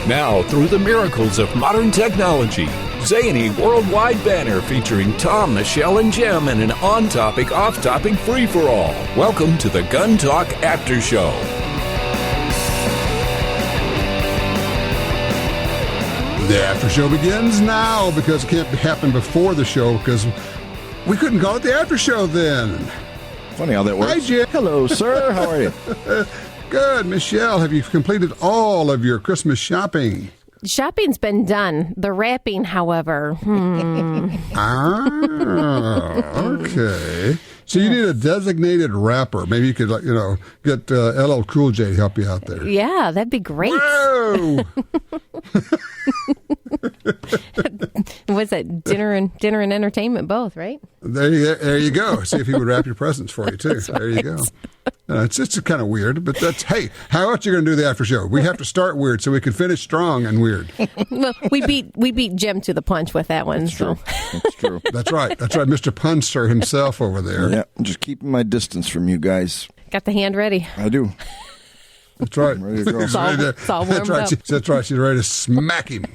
Now, through the miracles of modern technology, zany worldwide banner featuring Tom, Michelle, and Jim in an on-topic, off-topic free-for-all. Welcome to the Gun Talk After Show. The after show begins now because it can't happen before the show because we couldn't call it the after show then. Funny how that works. Hi, Jim. Hello, sir. How are you? Good. Michelle, have you completed all of your Christmas shopping? Shopping's been done. The wrapping, however. Okay. So you need a designated wrapper. Maybe you could, get LL Cool J to help you out there. Yeah, that'd be great. Whoa! What's that? Dinner and entertainment both, right? There you go. See if he would wrap your presents for you, too. That's there right. you go. It's kind of weird, but hey, how else are you going to do the after show? We have to start weird so we can finish strong and weird. Well, we beat Jim to the punch with that one. That's true. That's true. That's right. Mr. Punster himself over there. Yeah, I'm just keeping my distance from you guys. Got the hand ready. I do. That's right. I'm ready to go. It's all warmed up. That's right. She's ready to smack him.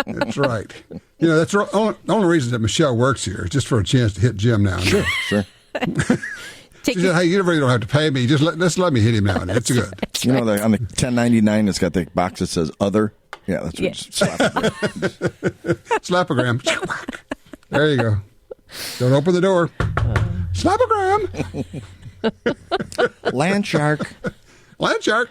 That's right. That's the only reason that Michelle works here is just for a chance to hit Jim now and then. Sure. She said, hey, you really don't have to pay me. Just let me hit him now and then. It's good. You know, on the 1099, it's got the box that says other. Yeah, that's what just slap it. Slapogram. There you go. Don't open the door. Slapogram. Land shark. Land shark.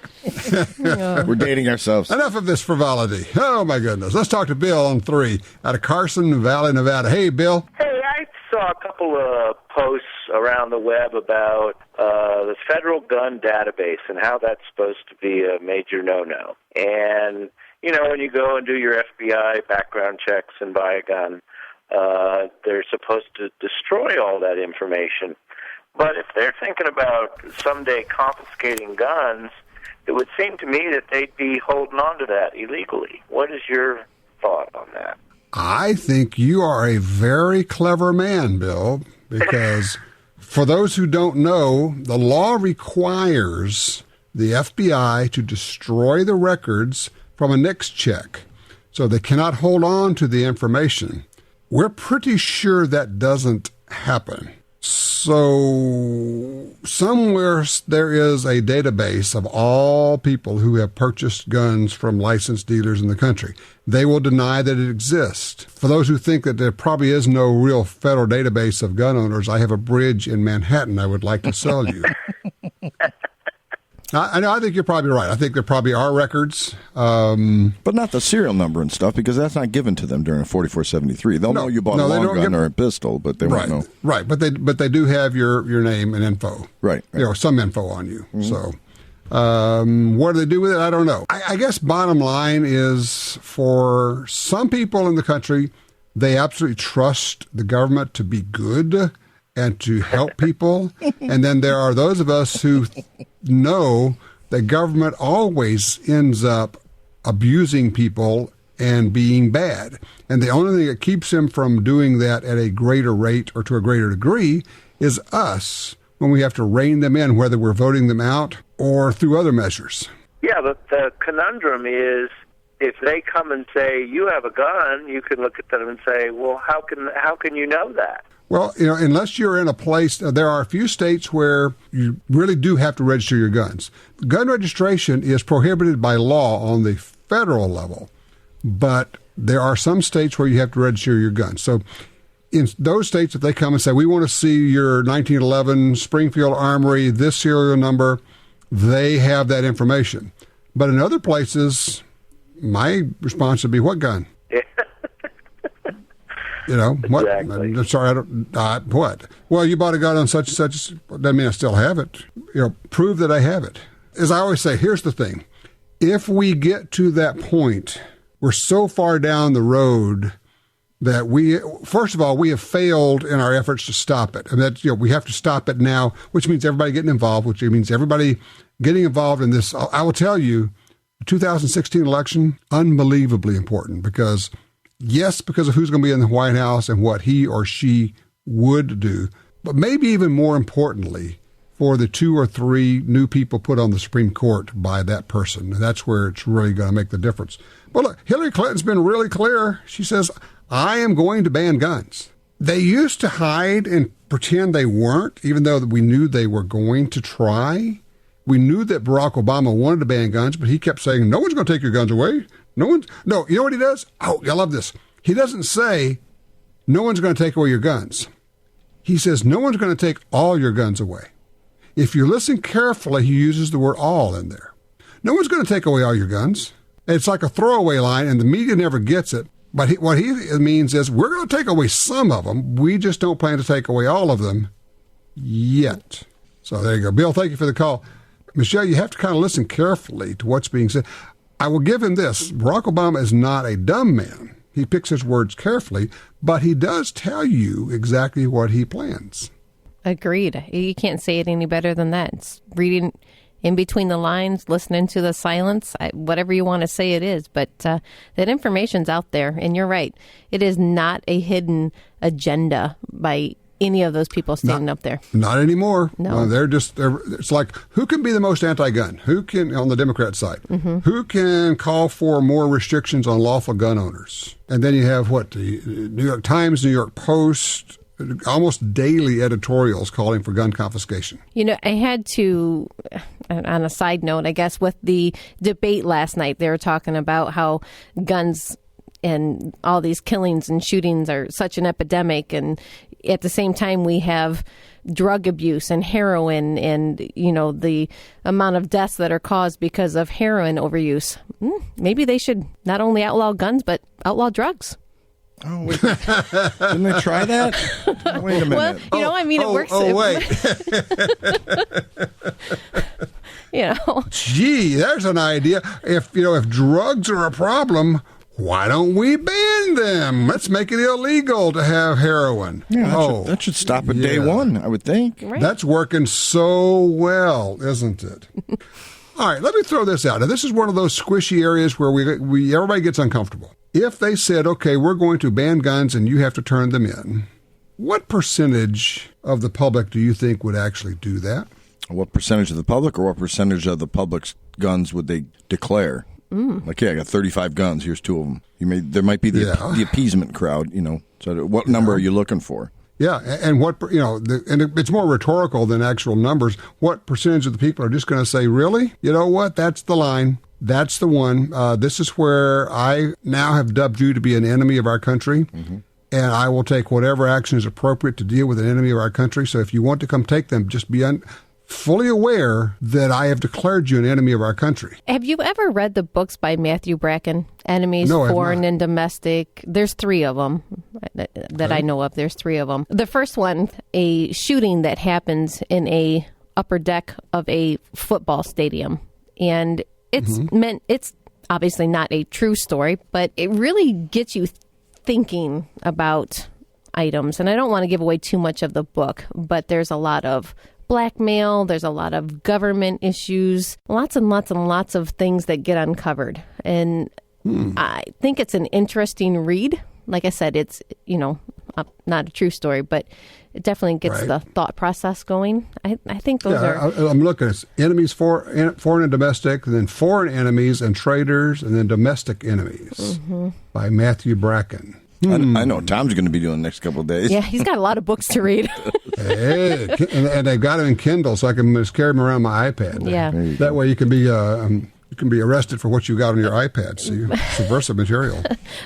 We're dating ourselves. Enough of this frivolity. Oh, my goodness. Let's talk to Bill on 3 out of Carson Valley, Nevada. Hey, Bill. Hey, I saw a couple of posts around the web about the federal gun database and how that's supposed to be a major no-no. And, when you go and do your FBI background checks and buy a gun, they're supposed to destroy all that information. But if they're thinking about someday confiscating guns, it would seem to me that they'd be holding on to that illegally. What is your thought on that? I think you are a very clever man, Bill, because for those who don't know, the law requires the FBI to destroy the records from a NICS check, so they cannot hold on to the information. We're pretty sure that doesn't happen. So somewhere there is a database of all people who have purchased guns from licensed dealers in the country. They will deny that it exists. For those who think that there probably is no real federal database of gun owners, I have a bridge in Manhattan I would like to sell you. I think you're probably right. I think there probably are records. But not the serial number and stuff, because that's not given to them during a 4473. They'll know you bought a long gun or a pistol, but they won't know. Right, but they do have your name and info. Right. Some info on you. Mm-hmm. So what do they do with it? I don't know. I guess bottom line is for some people in the country, they absolutely trust the government to be good and to help people. And then there are those of us who know that government always ends up abusing people and being bad. And the only thing that keeps them from doing that at a greater rate or to a greater degree is us when we have to rein them in, whether we're voting them out or through other measures. Yeah, the conundrum is if they come and say, you have a gun, you can look at them and say, well, how can you know that? Well, unless you're in a place, there are a few states where you really do have to register your guns. Gun registration is prohibited by law on the federal level, but there are some states where you have to register your guns. So in those states, if they come and say, we want to see your 1911 Springfield Armory, this serial number, they have that information. But in other places, my response would be, what gun? What? Exactly. I'm sorry, I don't. What? Well, you bought a gun on such and such. Doesn't mean I still have it. Prove that I have it. As I always say, here's the thing: if we get to that point, we're so far down the road that first of all, we have failed in our efforts to stop it, and that we have to stop it now, which means everybody getting involved, which means everybody getting involved in this. I will tell you, the 2016 election, unbelievably important because. Yes, because of who's going to be in the White House and what he or she would do, but maybe even more importantly, for the 2 or 3 new people put on the Supreme Court by that person. And that's where it's really going to make the difference. But look, Hillary Clinton's been really clear. She says, I am going to ban guns. They used to hide and pretend they weren't, even though we knew they were going to try. We knew that Barack Obama wanted to ban guns, but he kept saying, no one's going to take your guns away. No, you know what he does? Oh, I love this. He doesn't say, no one's going to take away your guns. He says, no one's going to take all your guns away. If you listen carefully, he uses the word all in there. No one's going to take away all your guns. It's like a throwaway line, and the media never gets it. But what he means is, we're going to take away some of them. We just don't plan to take away all of them yet. So there you go. Bill, thank you for the call. Michelle, you have to kind of listen carefully to what's being said. I will give him this. Barack Obama is not a dumb man. He picks his words carefully, but he does tell you exactly what he plans. Agreed. You can't say it any better than that. It's reading in between the lines, listening to the silence, whatever you want to say it is. But that information's out there, and you're right. It is not a hidden agenda by any of those people standing up there. Not anymore. No. It's like, who can be the most anti-gun? Who can, on the Democrat side, who can call for more restrictions on lawful gun owners? And then you have the New York Times, New York Post, almost daily editorials calling for gun confiscation. You know, I had to, on a side note, I guess, with the debate last night, they were talking about how guns and all these killings and shootings are such an epidemic, and at the same time we have drug abuse and heroin and, you know, the amount of deaths that are caused because of heroin overuse. Maybe they should not only outlaw guns, but outlaw drugs. Oh, wait. Didn't they try that? Wait a minute. Well, it works. Oh, wait. Gee, there's an idea. If drugs are a problem, why don't we ban them? Let's make it illegal to have heroin. Yeah, that should stop at day one, I would think. Right. That's working so well, isn't it? All right, let me throw this out. Now, this is one of those squishy areas where everybody gets uncomfortable. If they said, okay, we're going to ban guns and you have to turn them in, what percentage of the public do you think would actually do that? What percentage of the public, or what percentage of the public's guns would they declare? Like, I got 35 guns. Here's 2 of them. There might be the appeasement crowd. So what number are you looking for? Yeah, and and it's more rhetorical than actual numbers. What percentage of the people are just going to say, "Really? You know what? That's the line. That's the one. This is where I now have dubbed you to be an enemy of our country." And I will take whatever action is appropriate to deal with an enemy of our country. So if you want to come take them, just be fully aware that I have declared you an enemy of our country. Have you ever read the books by Matthew Bracken? Enemies, no, Foreign and Domestic. There's 3 of them that I know of. There's 3 of them. The first one, a shooting that happens in a upper deck of a football stadium. And it's obviously not a true story, but it really gets you thinking about items. And I don't want to give away too much of the book, but there's a lot of blackmail, there's a lot of government issues, lots and lots and lots of things that get uncovered. And I think it's an interesting read. Like I said, it's, not a true story, but it definitely gets the thought process going. I think those are... I'm looking at enemies, foreign and domestic, and then foreign enemies and traitors, and then domestic enemies by Matthew Bracken. I know Tom's going to be doing the next couple of days. Yeah, he's got a lot of books to read. Hey, and they've got them in Kindle, so I can just carry them around my iPad. Yeah, that way you can be arrested for what you got on your iPad. So subversive material.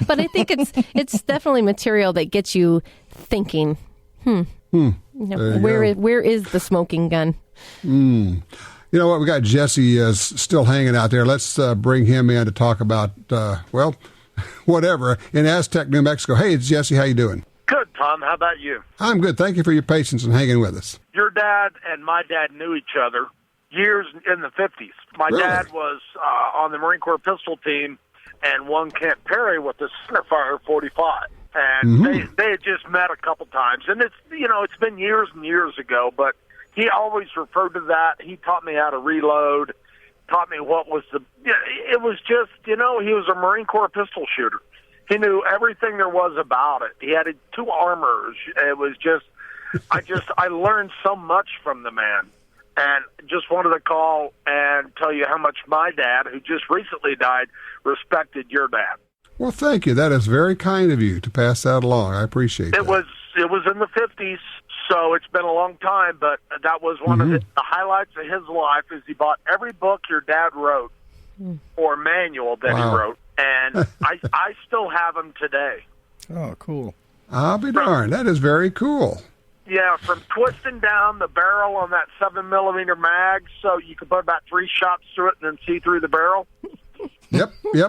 But I think it's definitely material that gets you thinking. Where is the smoking gun? You know what? We got Jesse still hanging out there. Let's bring him in to talk about whatever, in Aztec, New Mexico. Hey, it's Jesse. How you doing? Good, Tom. How about you? I'm good. Thank you for your patience and hanging with us. Your dad and my dad knew each other years in the 50s. My dad was on the Marine Corps pistol team and won Camp Perry with the centerfire 45. And they had just met a couple times. And it's been years and years ago, but he always referred to that. He taught me how to reload. Taught me what was it was just, he was a Marine Corps pistol shooter. He knew everything there was about it. He had 2 armors. It was just, I learned so much from the man. And just wanted to call and tell you how much my dad, who just recently died, respected your dad. Well, thank you. That is very kind of you to pass that along. I appreciate that. It was in the 50s, so it's been a long time, but that was one of the highlights of his life is he bought every book your dad wrote or manual that he wrote, and I still have them today. Oh, cool. I'll be darned. That is very cool. Yeah, from twisting down the barrel on that 7mm mag so you could put about 3 shots through it and then see through the barrel. Yep. Yeah,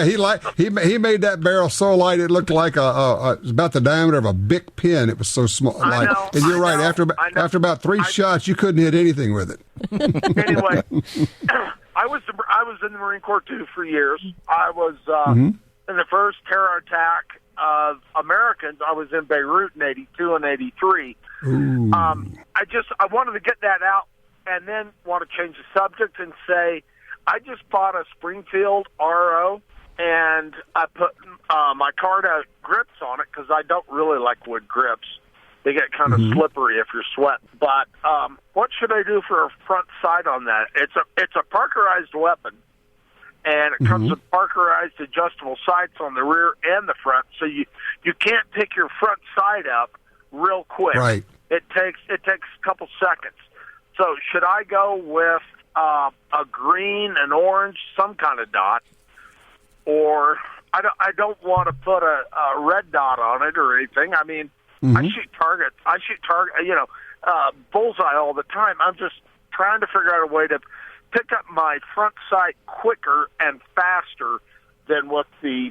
he made that barrel so light it looked like it was about the diameter of a Bic pen. It was so small. And you're right. After about 3 shots, you couldn't hit anything with it. Anyway, I was in the Marine Corps too for years. I was in the first terror attack of Americans. I was in Beirut in '82 and '83. I wanted to get that out, and then want to change the subject and say, I just bought a Springfield RO, and I put my Carta grips on it because I don't really like wood grips. They get kind of slippery if you're sweating. But what should I do for a front sight on that? It's a Parkerized weapon, and it comes with Parkerized adjustable sights on the rear and the front, so you can't pick your front sight up real quick. Right. It takes a couple seconds. So should I go with a green, an orange, some kind of dot, or I don't want to put a red dot on it or anything. I mean, I shoot target, bullseye all the time. I'm just trying to figure out a way to pick up my front sight quicker and faster than with the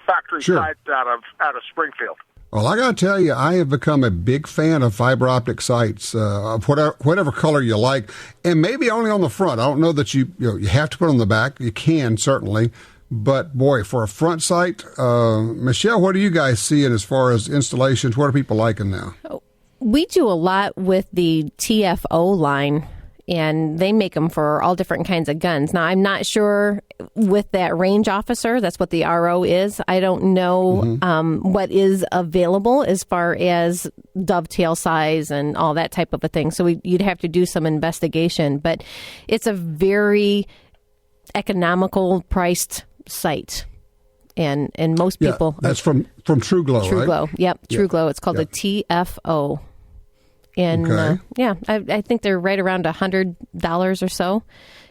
factory sights out of Springfield. Well, I got to tell you, I have become a big fan of fiber optic sights of whatever color you like, and maybe only on the front. I don't know that you have to put it on the back. You can, certainly. But, boy, for a front sight, Michelle, what are you guys seeing as far as installations? What are people liking now? We do a lot with the TFO line, and they make them for all different kinds of guns. Now, I'm not sure with that range officer, that's what the RO is. I don't know what is available as far as dovetail size and all that type of a thing. So you'd have to do some investigation. But it's a very economical priced sight. And most people... that's from True Glow, right? True Glow, yep. True Glow. It's called the TFO. And I think they're right around $100 or so.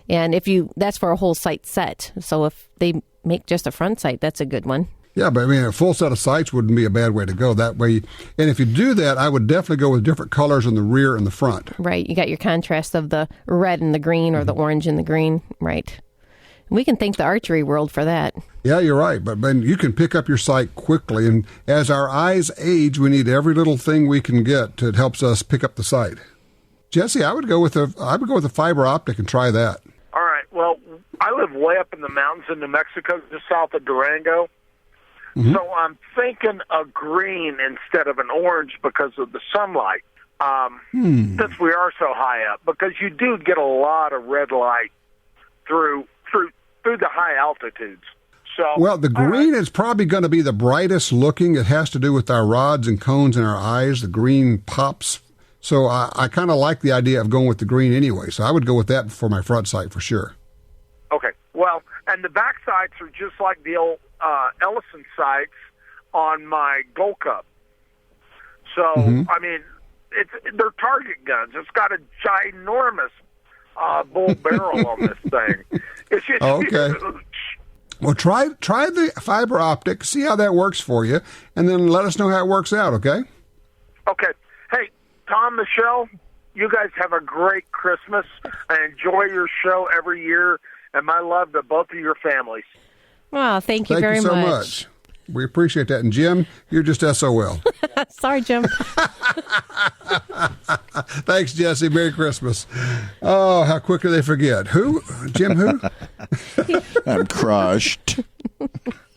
And that's for a whole sight set. So if they make just a front sight, that's a good one. Yeah, but I mean, a full set of sights wouldn't be a bad way to go that way. And if you do that, I would definitely go with different colors in the rear and the front. Right. You got your contrast of the red and the green or the orange and the green. Right. We can thank the archery world for that. Yeah, you're right. But you can pick up your sight quickly. And as our eyes age, we need every little thing we can get that helps us pick up the sight. Jesse, I would go with a fiber optic and try that. All right. Well, I live way up in the mountains in New Mexico, just south of Durango. So I'm thinking a green instead of an orange because of the sunlight. Since we are so high up, because you do get a lot of red light through the high altitudes. So, well, the green is probably going to be the brightest looking. It has to do with our rods and cones in our eyes. The green pops. So I kind of like the idea of going with the green anyway. So I would go with that for my front sight for sure. Okay. Well, and the back sights are just like the old Ellison sights on my Gold Cup. So, I mean, they're target guns. It's got a ginormous bull barrel on this thing. It's just, okay. Well, try the fiber optic, see how that works for you, and then let us know how it works out, okay? Okay. Hey, Tom, Michelle, you guys have a great Christmas. I enjoy your show every year, and my love to both of your families. Well, thank you very much. Thank you so much. We appreciate that. And Jim, you're just SOL. Sorry, Jim. Thanks, Jesse. Merry Christmas. Oh, how quickly they forget. Who? Jim who? I'm crushed.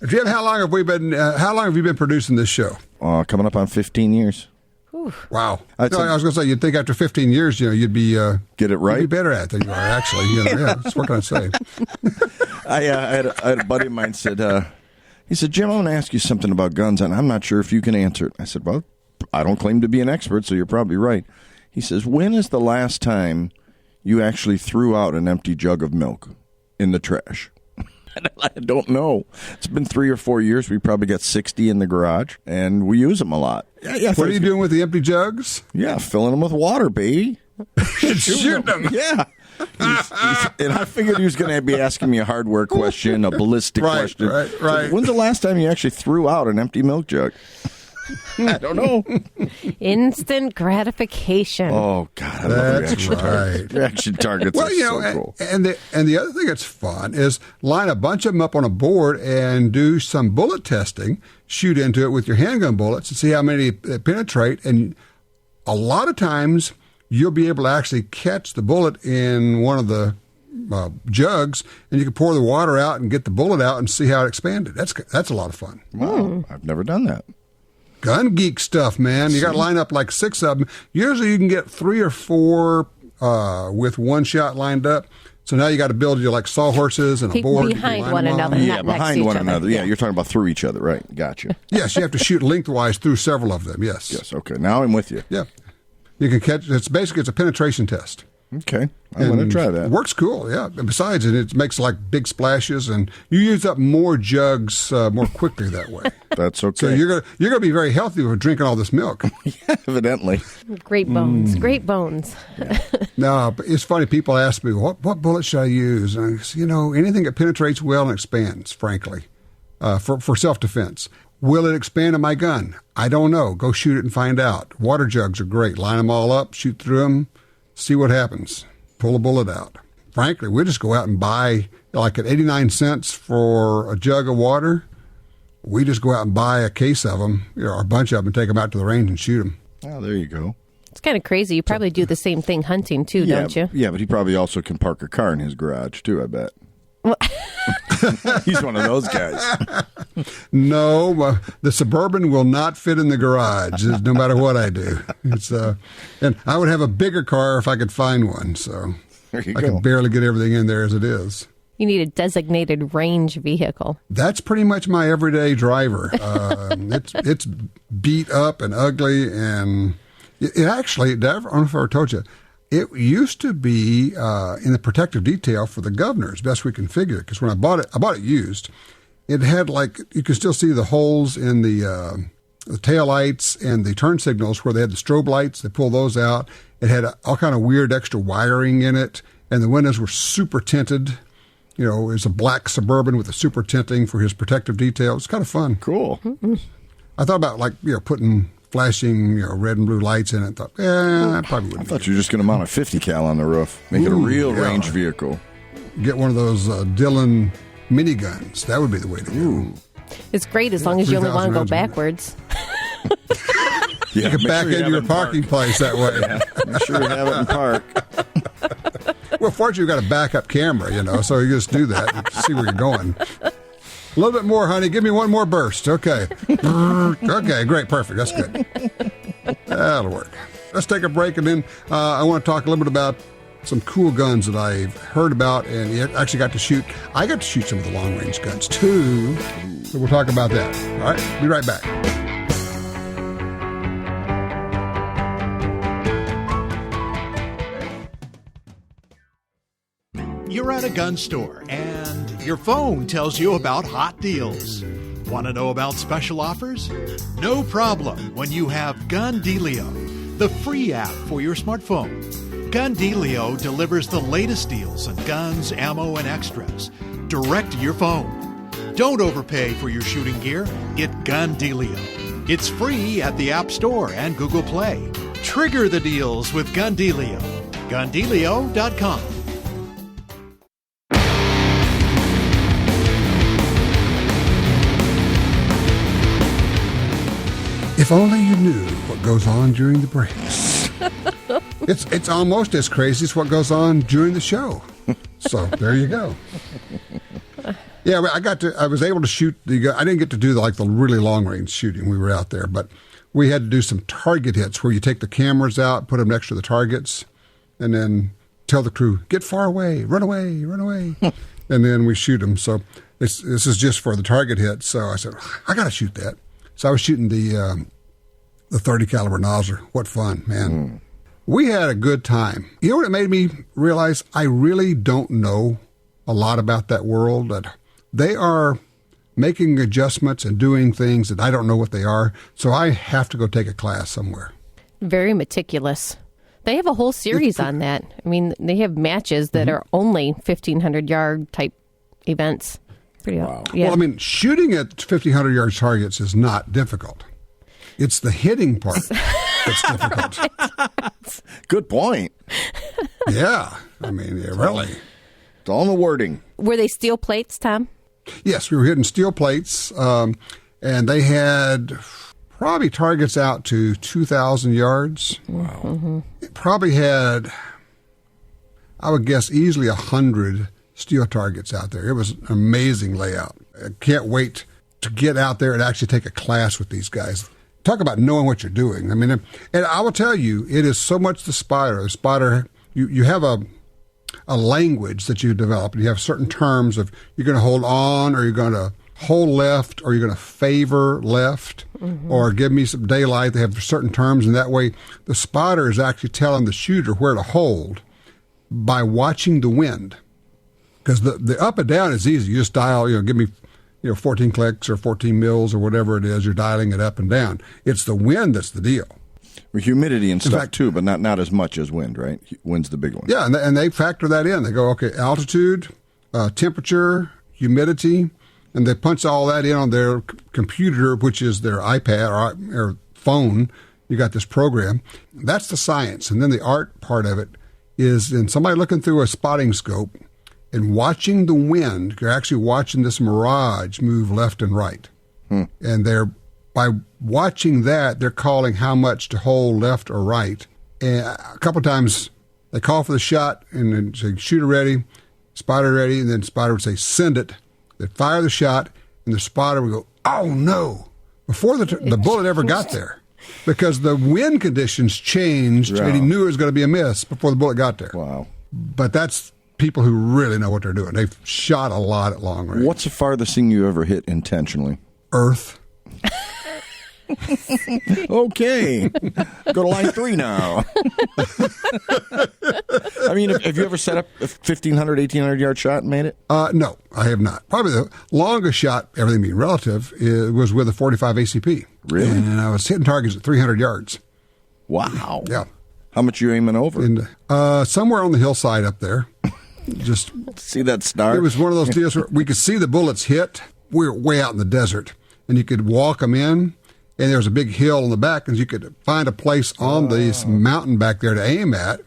Jim, how long have you been producing this show? Coming up on 15 years. Whew. Wow. I was going to say, you'd think after 15 years, you'd be... Get it right? You'd be better at it than you are, actually. Yeah, what can I say? I had a buddy of mine said... He said, Jim, I want to ask you something about guns, and I'm not sure if you can answer it. I said, well, I don't claim to be an expert, so you're probably right. He says, when is the last time you actually threw out an empty jug of milk in the trash? I don't know. It's been 3 or 4 years. We probably got 60 in the garage, and we use them a lot. Yeah, what are you doing with the empty jugs? Yeah, filling them with water, baby. Shooting them. Yeah. And I figured he was going to be asking me a hardware question, a ballistic question. Right. So when's the last time you actually threw out an empty milk jug? I don't know. Instant gratification. Oh, God. I love reaction targets. Reaction targets are so cool. And the other thing that's fun is line a bunch of them up on a board and do some bullet testing, shoot into it with your handgun bullets and see how many penetrate. And a lot of times you'll be able to actually catch the bullet in one of the jugs, and you can pour the water out and get the bullet out and see how it expanded. That's a lot of fun. Wow. I've never done that. Gun geek stuff, man. You got to line up like 6 of them. Usually you can get 3 or 4 with one shot lined up. So now you got to build your like sawhorses and a board. Behind one another. Yeah, behind one another. Yeah, you're talking about through each other, right? Gotcha. Yes, you have to shoot lengthwise through several of them, yes. Yes, okay. Now I'm with you. Yeah. You can catch, it's a penetration test. Okay. I'm going to try that. It works cool, yeah. And besides, it makes like big splashes, and you use up more jugs more quickly that way. That's okay. So you're gonna be very healthy with drinking all this milk. Yeah, evidently. Great bones. Great bones. Yeah. No, but it's funny. People ask me, what bullet should I use? And I say, anything that penetrates well and expands, frankly, for self-defense. Will it expand on my gun? I don't know. Go shoot it and find out. Water jugs are great. Line them all up, shoot through them, see what happens. Pull a bullet out. Frankly, we'll just go out and buy, like at 89 cents for a jug of water, we just go out and buy a case of them, or a bunch of them, and take them out to the range and shoot them. Oh, there you go. It's kind of crazy. You probably do the same thing hunting, too, don't you? Yeah, but he probably also can park a car in his garage, too, I bet. He's one of those guys. No, the Suburban will not fit in the garage, no matter what I do. And I would have a bigger car if I could find one, so I can barely get everything in there as it is. You need a designated range vehicle. That's pretty much my everyday driver. It's beat up and ugly, and it actually, I don't know if I ever told you, it used to be in the protective detail for the governor, as best we can figure it. Because when I bought it used. It had you could still see the holes in the tail lights and the turn signals where they had the strobe lights. They pulled those out. It had all kind of weird extra wiring in it, and the windows were super tinted. It was a black Suburban with a super tinting for his protective detail. It was kind of fun. Cool. Mm-hmm. I thought about putting flashing, red and blue lights in it. I thought, I probably wouldn't. I thought you were just going to mount a 50 cal on the roof, make it a real range vehicle. Get one of those Dillon miniguns. That would be the way to go. It's great as long as you only want to go backwards. You can back into your parking place that way. Yeah. Make sure you have it in park. Well, fortunately, you've got a backup camera, so you just do that and see where you're going. A little bit more, honey. Give me one more burst. Okay. Okay, great. Perfect. That's good. That'll work. Let's take a break, and then I want to talk a little bit about some cool guns that I've heard about and actually got to shoot. I got to shoot some of the long-range guns, too. So we'll talk about that. All right? Be right back. You're at a gun store and your phone tells you about hot deals. Want to know about special offers? No problem when you have GunDealio, the free app for your smartphone. GunDealio delivers the latest deals on guns, ammo, and extras direct to your phone. Don't overpay for your shooting gear. Get GunDealio. It's free at the App Store and Google Play. Trigger the deals with GunDealio. GunDealio.com. If only you knew what goes on during the breaks. It's almost as crazy as what goes on during the show. So there you go. Yeah, I was able to shoot I didn't get to do the really long range shooting. We were out there, but we had to do some target hits where you take the cameras out, put them next to the targets, and then tell the crew, get far away, run away, run away. And then we shoot them. So this is just for the target hit. So I said, I got to shoot that. So I was shooting the 30 caliber Nosler. What fun, man. We had a good time. You know what it made me realize? I really don't know a lot about that world. That they are making adjustments and doing things that I don't know what they are. So I have to go take a class somewhere. Very meticulous. They have a whole series on that. I mean, they have matches that are only 1,500-yard type events. Pretty wow. Yeah. Well, I mean, shooting at 1,500-yard targets is not difficult. It's the hitting part that's difficult. Good point. Yeah. I mean, yeah, really. It's all in the wording. Were they steel plates, Tom? Yes, we were hitting steel plates, and they had probably targets out to 2,000 yards. Wow. Mm-hmm. It probably had, I would guess, easily 100 steel targets out there. It was an amazing layout. I can't wait to get out there and actually take a class with these guys. Talk about knowing what you're doing. I mean, and I will tell you, it is so much the spider. The spider, you have a language that you develop, and you have certain terms of you're going to hold on, or you're going to hold left, or you're going to favor left, or give me some daylight. They have certain terms, and that way the spotter is actually telling the shooter where to hold by watching the wind. Because the up and down is easy. You just dial, give me 14 clicks or 14 mils or whatever it is. You're dialing it up and down. It's the wind that's the deal. With humidity and In stuff fact, too, but not as much as wind, right? Wind's the big one. Yeah, and they factor that in. They go, okay, altitude, temperature, humidity, and they punch all that in on their computer, which is their iPad or phone. You got this program. That's the science. And then the art part of it is in somebody looking through a spotting scope and watching the wind. You're actually watching this mirage move left and right. And by watching that, they're calling how much to hold left or right. And a couple of times they call for the shot and then say, shooter ready, spotter ready, and then spotter would say, send it. They'd fire the shot, and the spotter would go, oh no, before the bullet ever got there. Because the wind conditions changed, and he knew it was going to be a miss before the bullet got there. Wow. But that's people who really know what they're doing. They've shot a lot at long range. What's the farthest thing you ever hit intentionally? Earth. Okay. Go to line 3 now. I mean, have you ever set up a 1,500, 1,800-yard shot and made it? No, I have not. Probably the longest shot, everything being relative, was with a 45 ACP. Really? And I was hitting targets at 300 yards. Wow. Yeah. How much you aiming over? And, somewhere on the hillside up there. Just see that star? It was one of those deals where we could see the bullets hit. We were way out in the desert, and you could walk them in. And there was a big hill in the back, and you could find a place on this mountain back there to aim at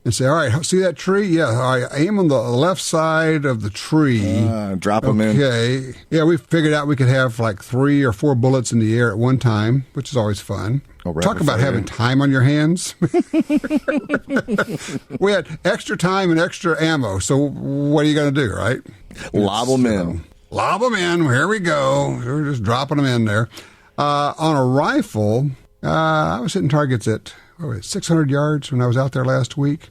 and say, all right, see that tree? Yeah, all right, aim on the left side of the tree. Drop them in. Okay. Yeah, we figured out we could have like 3 or 4 bullets in the air at one time, which is always fun. Talk about having time on your hands. We had extra time and extra ammo, so what are you going to do, right? Lob them in. Lob them in. Here we go. We're just dropping them in there. On a rifle, I was hitting targets at 600 yards when I was out there last week,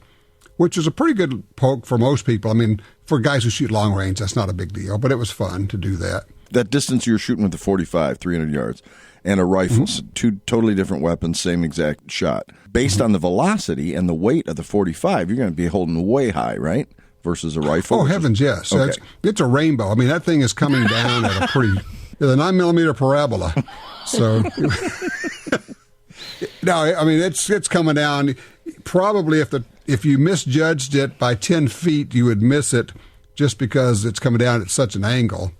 which is a pretty good poke for most people. I mean, for guys who shoot long range, that's not a big deal, but it was fun to do that. That distance you were shooting with the 45, 300 yards, and a rifle, two totally different weapons, same exact shot. Based on the velocity and the weight of the 45, you're going to be holding way high, right? Versus a rifle. Oh, heavens, yes. Okay. It's a rainbow. I mean, that thing is coming down at a pretty... the 9mm parabola. So, no, I mean, it's coming down. Probably if you misjudged it by 10 feet, you would miss it just because it's coming down at such an angle.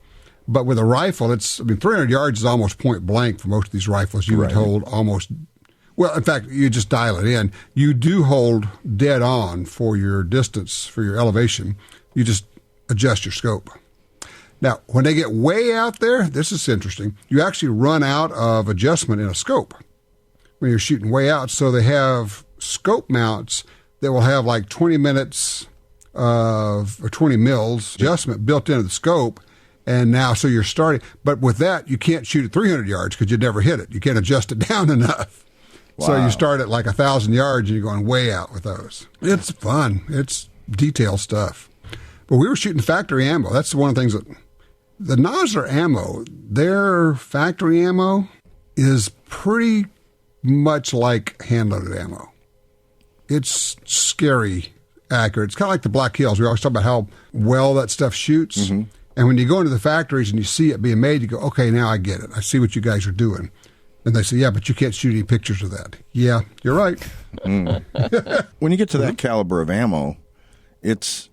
But with a rifle, 300 yards is almost point blank for most of these rifles. You would hold almost, well, in fact, you just dial it in. You do hold dead on for your distance, for your elevation. You just adjust your scope. Now, when they get way out there, this is interesting. You actually run out of adjustment in a scope when you're shooting way out. So they have scope mounts that will have like 20 minutes or 20 mils adjustment built into the scope. And now, so you're starting. But with that, you can't shoot at 300 yards because you'd never hit it. You can't adjust it down enough. Wow. So you start at like 1,000 yards and you're going way out with those. It's fun. It's detailed stuff. But we were shooting factory ammo. That's one of the things that... The Nosler ammo, their factory ammo is pretty much like hand-loaded ammo. it's scary accurate. It's kind of like the Black Hills. We always talk about how well that stuff shoots. Mm-hmm. And when you go into the factories and you see it being made, you go, okay, now I get it. I see what you guys are doing. And they say, yeah, but you can't shoot any pictures of that. Yeah, you're right. Mm. When you get to that caliber of ammo, it's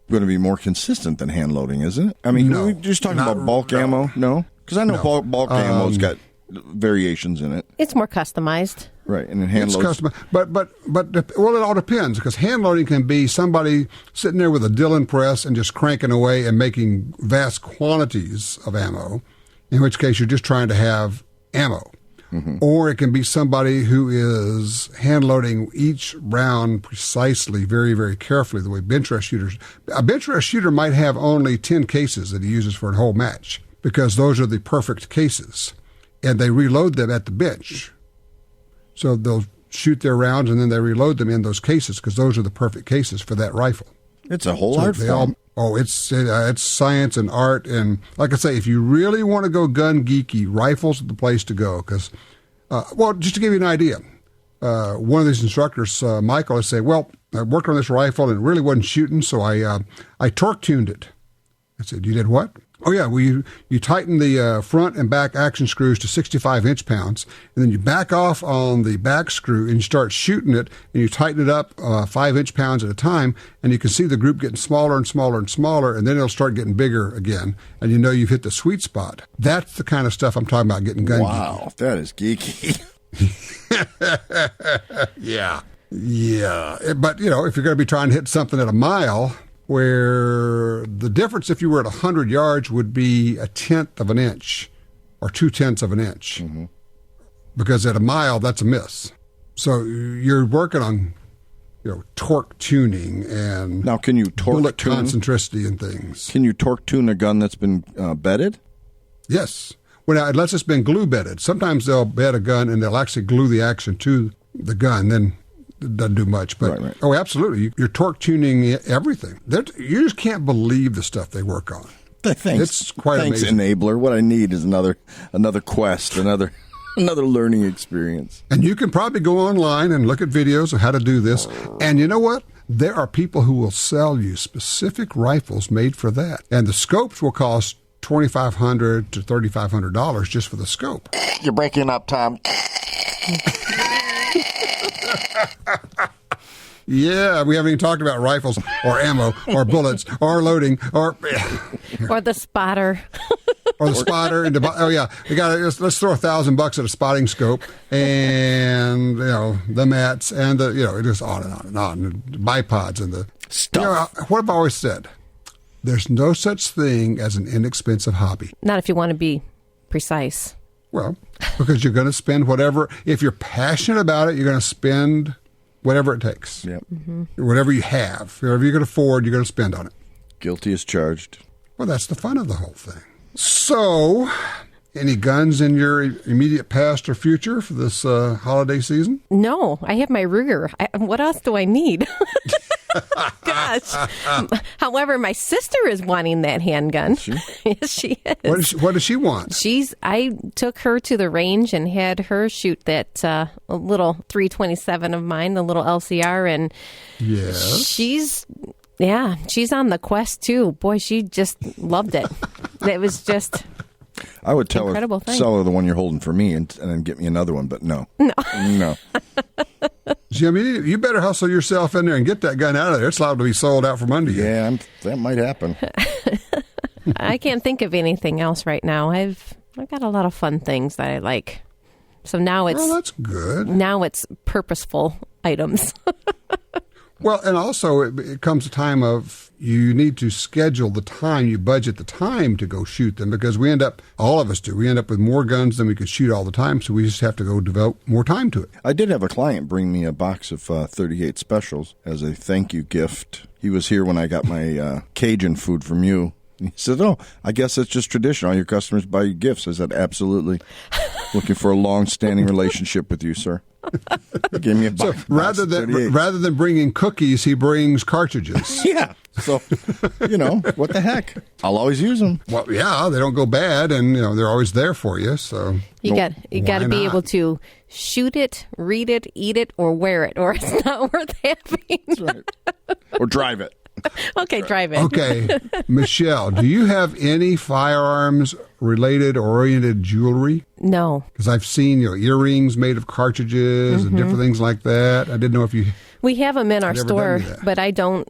going to be more consistent than hand loading, isn't it? I mean, no, we're just talking about bulk ammo? No? Because I know bulk ammo's got variations in it. It's more customized. Right, and then hand loading. But well, it all depends, because hand loading can be somebody sitting there with a Dillon press and just cranking away and making vast quantities of ammo, in which case you're just trying to have ammo. Mm-hmm. Or it can be somebody who is hand loading each round precisely, very, very carefully, the way bench rest shooters. A bench rest shooter might have only 10 cases that he uses for a whole match, because those are the perfect cases. And they reload them at the bench. So they'll shoot their rounds and then they reload them in those cases, because those are the perfect cases for that rifle. It's a whole art form. It's science and art. And like I say, if you really want to go gun geeky, rifles are the place to go. Because, just to give you an idea, one of these instructors, Michael, would say, well, I worked on this rifle and it really wasn't shooting, so I torque tuned it. I said, you did what? Oh, yeah, well, you tighten the front and back action screws to 65 inch-pounds, and then you back off on the back screw and you start shooting it, and you tighten it up 5 inch-pounds at a time, and you can see the group getting smaller and smaller and smaller, and then it'll start getting bigger again, and you know you've hit the sweet spot. That's the kind of stuff I'm talking about getting gun geeky. Wow, that is geeky. Yeah. But, if you're going to be trying to hit something at a mile, where the difference if you were at 100 yards would be 1/10 of an inch or 2/10 of an inch. Mm-hmm. Because at a mile, that's a miss. So you're working on, torque tuning and now, can you torque bullet tune concentricity and things. Can you torque tune a gun that's been bedded? Yes. Well, now, unless it's been glue bedded. Sometimes they'll bed a gun and they'll actually glue the action to the gun. Then it doesn't do much, but right. Oh, absolutely! You're torque tuning everything. You just can't believe the stuff they work on. Thanks. It's quite amazing. Enabler. What I need is another quest, another learning experience. And you can probably go online and look at videos of how to do this. And you know what? There are people who will sell you specific rifles made for that, and the scopes will cost $2,500 to $3,500 just for the scope. You're breaking up, Tom. Yeah, we haven't even talked about rifles or ammo or bullets or loading or the spotter. Or the spotter. Let's throw $1,000 at a spotting scope and the mats and it goes on and on and on. And the bipods and the stuff. What have I always said? There's no such thing as an inexpensive hobby. Not if you want to be precise. Well, because you're going to spend whatever. If you're passionate about it, you're going to spend whatever it takes. Yep. Mm-hmm. Whatever you have. Whatever you can afford, you're going to spend on it. Guilty as charged. Well, that's the fun of the whole thing. So, any guns in your immediate past or future for this holiday season? No, I have my Ruger. What else do I need? Gosh. However, my sister is wanting that handgun. Is she? Yes, she is. What does she want? I took her to the range and had her shoot that little 327 of mine, the little LCR, and yes. She's on the quest too. Boy, she just loved it. It was just I would tell incredible her, thing. sell her the one you're holding for me and then get me another one, but no. See, I mean, you better hustle yourself in there and get that gun out of there. It's allowed to be sold out from under you. Yeah, that might happen. I can't think of anything else right now. I've got a lot of fun things that I like. So now that's good. Now it's purposeful items. Well, and also it comes a time of you need to schedule the time, you budget the time to go shoot them, because all of us do, we end up with more guns than we could shoot all the time, so we just have to go devote more time to it. I did have a client bring me a box of 38 specials as a thank you gift. He was here when I got my Cajun food from you. He said, oh, I guess it's just tradition. All your customers buy you gifts. I said, absolutely. Looking for a long-standing relationship with you, sir. He gave me a box. So rather than bringing cookies, he brings cartridges. Yeah. So, what the heck? I'll always use them. Well, yeah, they don't go bad, and they're always there for you. So you got to be able to shoot it, read it, eat it, or wear it, or it's not worth having. That's right. Or drive it. Okay, drive it. Okay, Michelle, do you have any firearms-related oriented jewelry? No. Because I've seen earrings made of cartridges and different things like that. I didn't know if you. We have them in our store, but I don't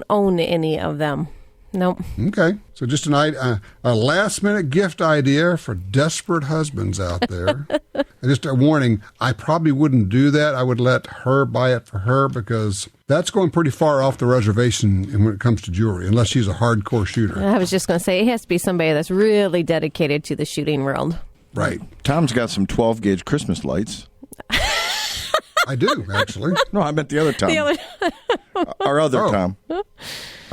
own any of them. Nope. Okay, so just a last-minute gift idea for desperate husbands out there. And just a warning, I probably wouldn't do that. I would let her buy it for her because that's going pretty far off the reservation when it comes to jewelry, unless she's a hardcore shooter. I was just going to say, it has to be somebody that's really dedicated to the shooting world. Right. Tom's got some 12-gauge Christmas lights. I do, actually. No, I meant the other Tom. Our other Tom.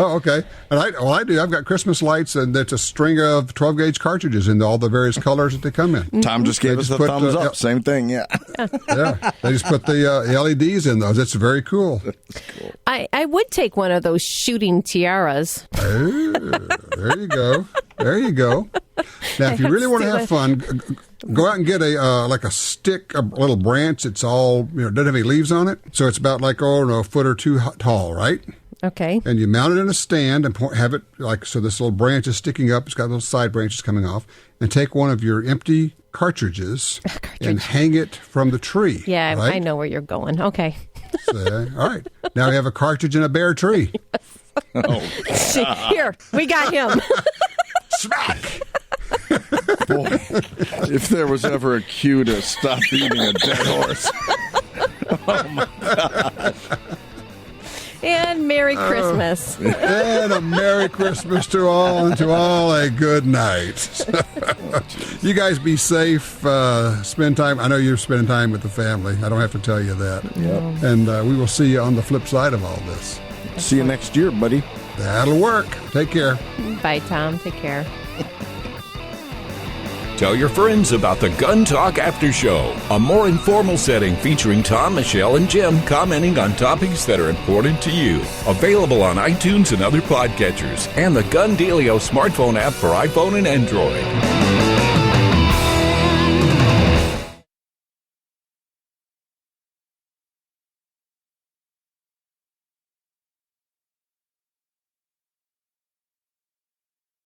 Oh, okay. And I do. I've got Christmas lights, and it's a string of 12-gauge cartridges in all the various colors that they come in. Tom just gave us a thumbs up. Same thing, yeah. Yeah. They just put the LEDs in those. It's very cool. Cool. I would take one of those shooting tiaras. Oh, there you go. There you go. Now, if you really want to have fun, go out and get a stick, a little branch. It's all, doesn't have any leaves on it. So it's about a foot or two tall, right? Okay. And you mount it in a stand and have it so this little branch is sticking up. It's got little side branches coming off. And take one of your empty cartridges and hang it from the tree. Yeah, right? I know where you're going. Okay. So, all right. Now we have a cartridge in a bare tree. Oh, here, we got him. Smack! boy. If there was ever a cue to stop beating a dead horse. Oh, my God. And Merry Christmas. And a Merry Christmas to all, and to all a good night. You guys be safe. Spend time. I know you're spending time with the family. I don't have to tell you that. Yep. And we will see you on the flip side of all this. See you next year, buddy. That'll work. Take care. Bye, Tom. Take care. Tell your friends about the Gun Talk After Show, a more informal setting featuring Tom, Michelle, and Jim commenting on topics that are important to you. Available on iTunes and other podcatchers, and the Gun Dealio smartphone app for iPhone and Android.